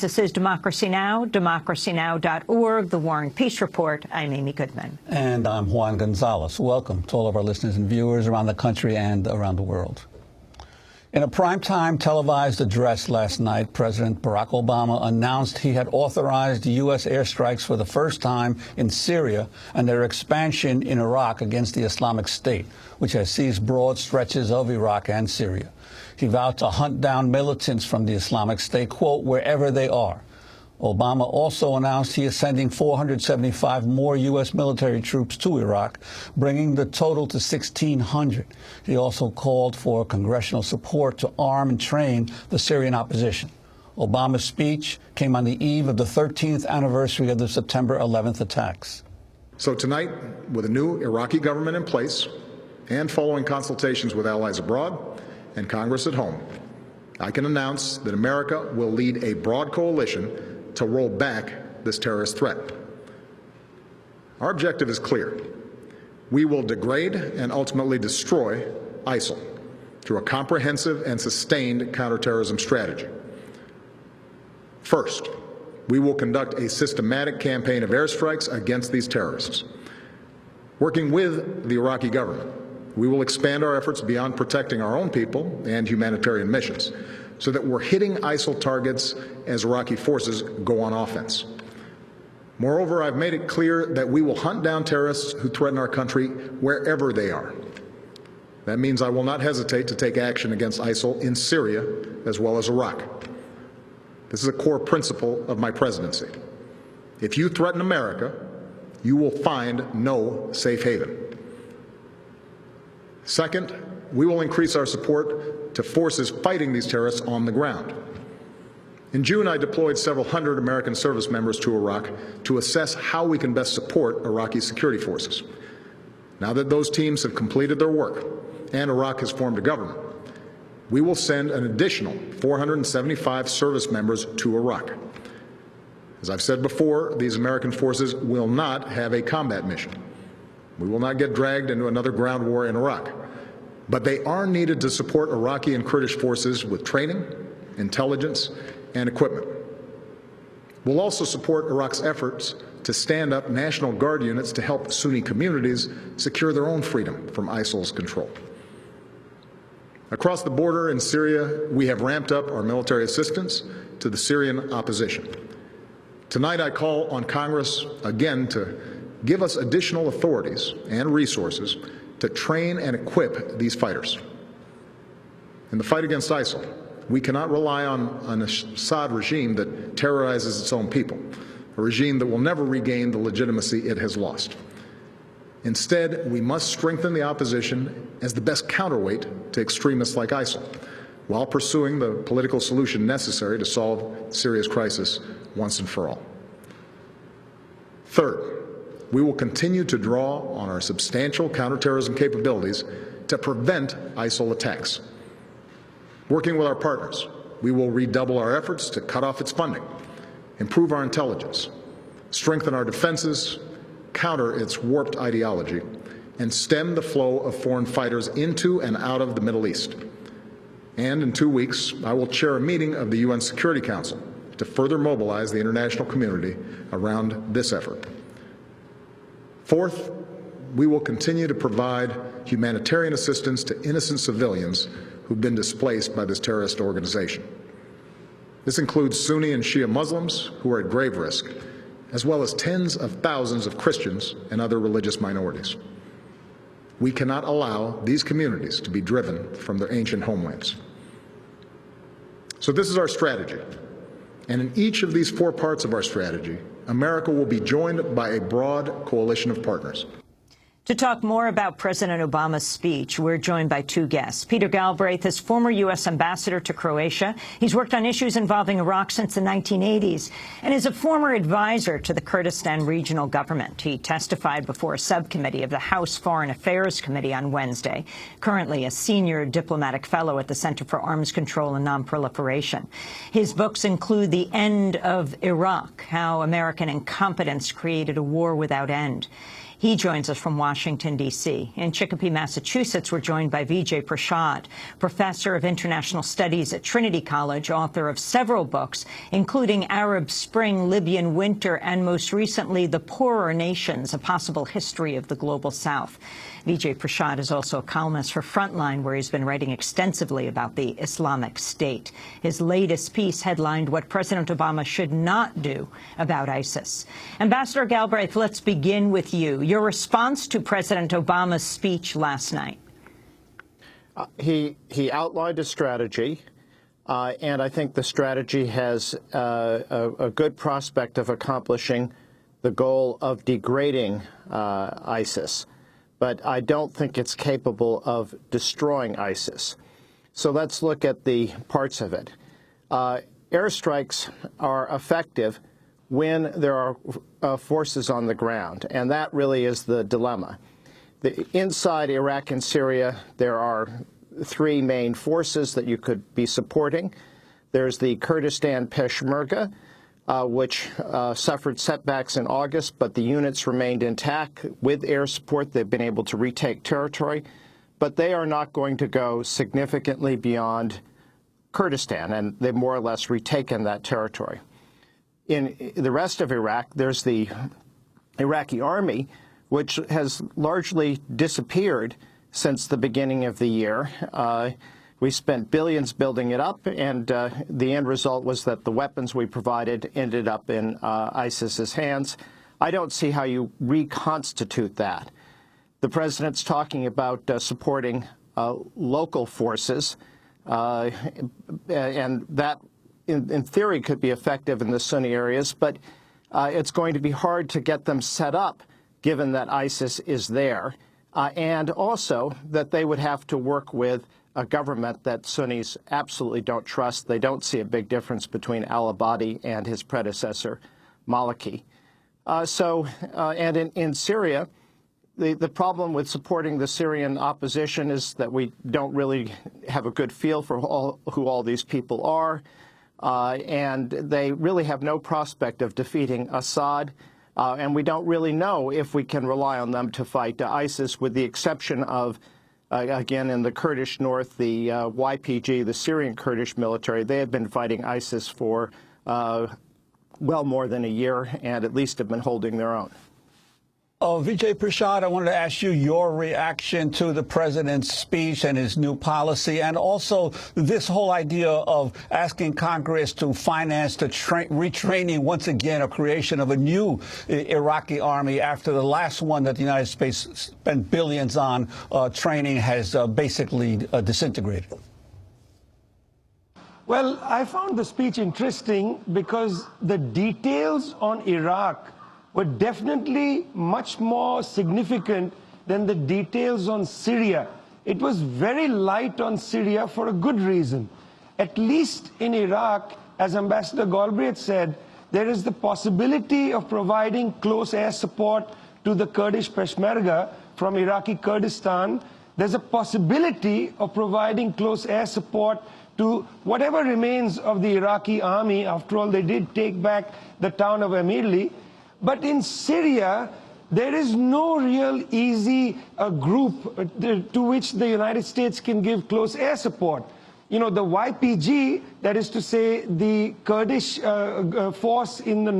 This is Democracy Now!, democracynow.org, The War and Peace Report. I'm Amy Goodman. And I'm Juan Gonzalez. Welcome to all of our listeners and viewers around the country and around the world. In a primetime televised address last night, President Barack Obama announced he had authorized U.S. airstrikes for the first time in Syria and their expansion in Iraq against the Islamic State, which has seized broad stretches of Iraq and Syria. He vowed to hunt down militants from the Islamic State, quote, wherever they are. Obama also announced he is sending 475 more U.S. military troops to Iraq, bringing the total to 1,600. He also called for congressional support to arm and train the Syrian opposition. Obama's speech came on the eve of the 13th anniversary of the September 11th attacks. So tonight, with a new Iraqi government in place and following consultations with allies abroad and Congress at home, I can announce that America will lead a broad coalition to roll back this terrorist threat. Our objective is clear. We will degrade and ultimately destroy ISIL through a comprehensive and sustained counterterrorism strategy. First, we will conduct a systematic campaign of airstrikes against these terrorists. Working with the Iraqi government, we will expand our efforts beyond protecting our own people and humanitarian missions, so that we're hitting ISIL targets as Iraqi forces go on offense. Moreover, I've made it clear that we will hunt down terrorists who threaten our country wherever they are. That means I will not hesitate to take action against ISIL in Syria as well as Iraq. This is a core principle of my presidency. If you threaten America, you will find no safe haven. Second, we will increase our support to forces fighting these terrorists on the ground. In June, I deployed several hundred American service members to Iraq to assess how we can best support Iraqi security forces. Now that those teams have completed their work and Iraq has formed a government, we will send an additional 475 service members to Iraq. As I've said before, these American forces will not have a combat mission. We will not get dragged into another ground war in Iraq. But they are needed to support Iraqi and Kurdish forces with training, intelligence, and equipment. We'll also support Iraq's efforts to stand up National Guard units to help Sunni communities secure their own freedom from ISIL's control. Across the border in Syria, we have ramped up our military assistance to the Syrian opposition. Tonight, I call on Congress again to give us additional authorities and resources to train and equip these fighters. In the fight against ISIL, we cannot rely on an Assad regime that terrorizes its own people, a regime that will never regain the legitimacy it has lost. Instead, we must strengthen the opposition as the best counterweight to extremists like ISIL, while pursuing the political solution necessary to solve Syria's crisis once and for all. Third, we will continue to draw on our substantial counterterrorism capabilities to prevent ISIL attacks. Working with our partners, we will redouble our efforts to cut off its funding, improve our intelligence, strengthen our defenses, counter its warped ideology, and stem the flow of foreign fighters into and out of the Middle East. And in 2 weeks, I will chair a meeting of the UN Security Council to further mobilize the international community around this effort. Fourth, we will continue to provide humanitarian assistance to innocent civilians who've been displaced by this terrorist organization. This includes Sunni and Shia Muslims who are at grave risk, as well as tens of thousands of Christians and other religious minorities. We cannot allow these communities to be driven from their ancient homelands. So this is our strategy. And in each of these 4 parts of our strategy, America will be joined by a broad coalition of partners. To talk more about President Obama's speech, we're joined by 2 guests. Peter Galbraith is former U.S. ambassador to Croatia. He's worked on issues involving Iraq since the 1980s and is a former advisor to the Kurdistan regional government. He testified before a subcommittee of the House Foreign Affairs Committee on Wednesday, currently a senior diplomatic fellow at the Center for Arms Control and Nonproliferation. His books include The End of Iraq, How American Incompetence Created a War Without End. He joins us from Washington, D.C. In Chicopee, Massachusetts, we're joined by Vijay Prashad, professor of international studies at Trinity College, author of several books, including Arab Spring, Libyan Winter, and most recently, The Poorer Nations, A Possible History of the Global South. Vijay Prashad is also a columnist for Frontline, where he's been writing extensively about the Islamic State. His latest piece headlined What President Obama Should Not Do About ISIS. Ambassador Galbraith, let's begin with you. Your response to President Obama's speech last night. He outlined a strategy, and I think the strategy has a good prospect of accomplishing the goal of degrading ISIS. But I don't think it's capable of destroying ISIS. So let's look at the parts of it. Airstrikes are effective when there are forces on the ground, and that really is the dilemma. Inside Iraq and Syria, there are three main forces that you could be supporting. There's the Kurdistan Peshmerga, which suffered setbacks in August, but the units remained intact. With air support, they've been able to retake territory, but they are not going to go significantly beyond Kurdistan, and they've more or less retaken that territory. In the rest of Iraq, there's the Iraqi army, which has largely disappeared since the beginning of the year. We spent billions building it up, and the end result was that the weapons we provided ended up in ISIS's hands. I don't see how you reconstitute that. The president's talking about supporting local forces, and that, in theory, could be effective in the Sunni areas, but it's going to be hard to get them set up, given that ISIS is there, and also that they would have to work with a government that Sunnis absolutely don't trust. They don't see a big difference between al-Abadi and his predecessor, Maliki. And in Syria, the problem with supporting the Syrian opposition is that we don't really have a good feel for who all these people are, and they really have no prospect of defeating Assad, and we don't really know if we can rely on them to fight ISIS, with the exception of again, in the Kurdish north, the YPG, the Syrian Kurdish military, they have been fighting ISIS for well more than a year, and at least have been holding their own. Vijay Prashad, I wanted to ask you your reaction to the president's speech and his new policy, and also this whole idea of asking Congress to finance the retraining once again, or creation of a new Iraqi army after the last one that the United States spent billions on training has basically disintegrated. Well, I found the speech interesting because the details on Iraq were definitely much more significant than the details on Syria. It was very light on Syria for a good reason. At least in Iraq, as Ambassador Galbraith said, there is the possibility of providing close air support to the Kurdish Peshmerga from Iraqi Kurdistan. There's a possibility of providing close air support to whatever remains of the Iraqi army. After all, they did take back the town of Amirli. But in Syria, there is no real easy group to which the United States can give close air support. You know, the YPG, that is to say the Kurdish force in the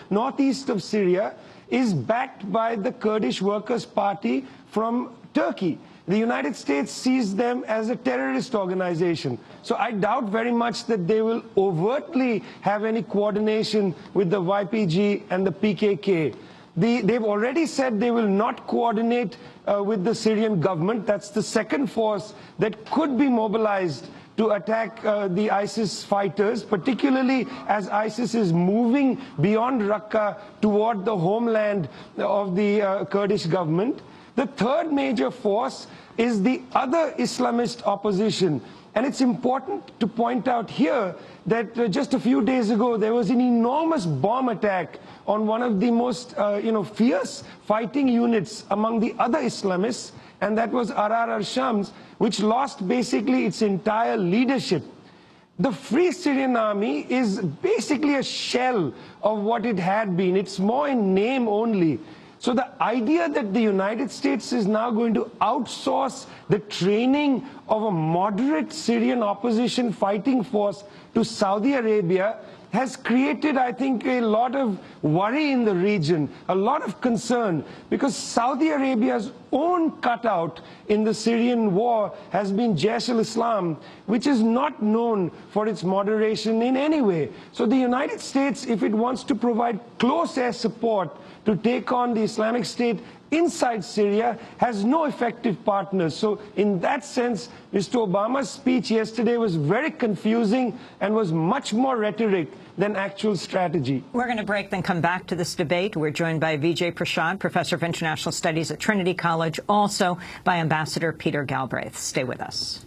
northeast of Syria, is backed by the Kurdish Workers' Party from Turkey. The United States sees them as a terrorist organization. So I doubt very much that they will overtly have any coordination with the YPG and the PKK. They've already said they will not coordinate with the Syrian government. That's the second force that could be mobilized to attack the ISIS fighters, particularly as ISIS is moving beyond Raqqa toward the homeland of the Kurdish government. The third major force is the other Islamist opposition. And it's important to point out here that just a few days ago, there was an enormous bomb attack on one of the most fierce fighting units among the other Islamists, and that was Arar al-Shams, which lost basically its entire leadership. The Free Syrian Army is basically a shell of what it had been. It's more in name only. So the idea that the United States is now going to outsource the training of a moderate Syrian opposition fighting force to Saudi Arabia has created, I think, a lot of worry in the region, a lot of concern, because Saudi Arabia's own cutout in the Syrian war has been Jaish al-Islam, which is not known for its moderation in any way. So the United States, if it wants to provide close air support to take on the Islamic State inside Syria, has no effective partners. So in that sense, Mr. Obama's speech yesterday was very confusing and was much more rhetoric than actual strategy. We're going to break, then come back to this debate. We're joined by Vijay Prashad, professor of international studies at Trinity College, also by Ambassador Peter Galbraith. Stay with us.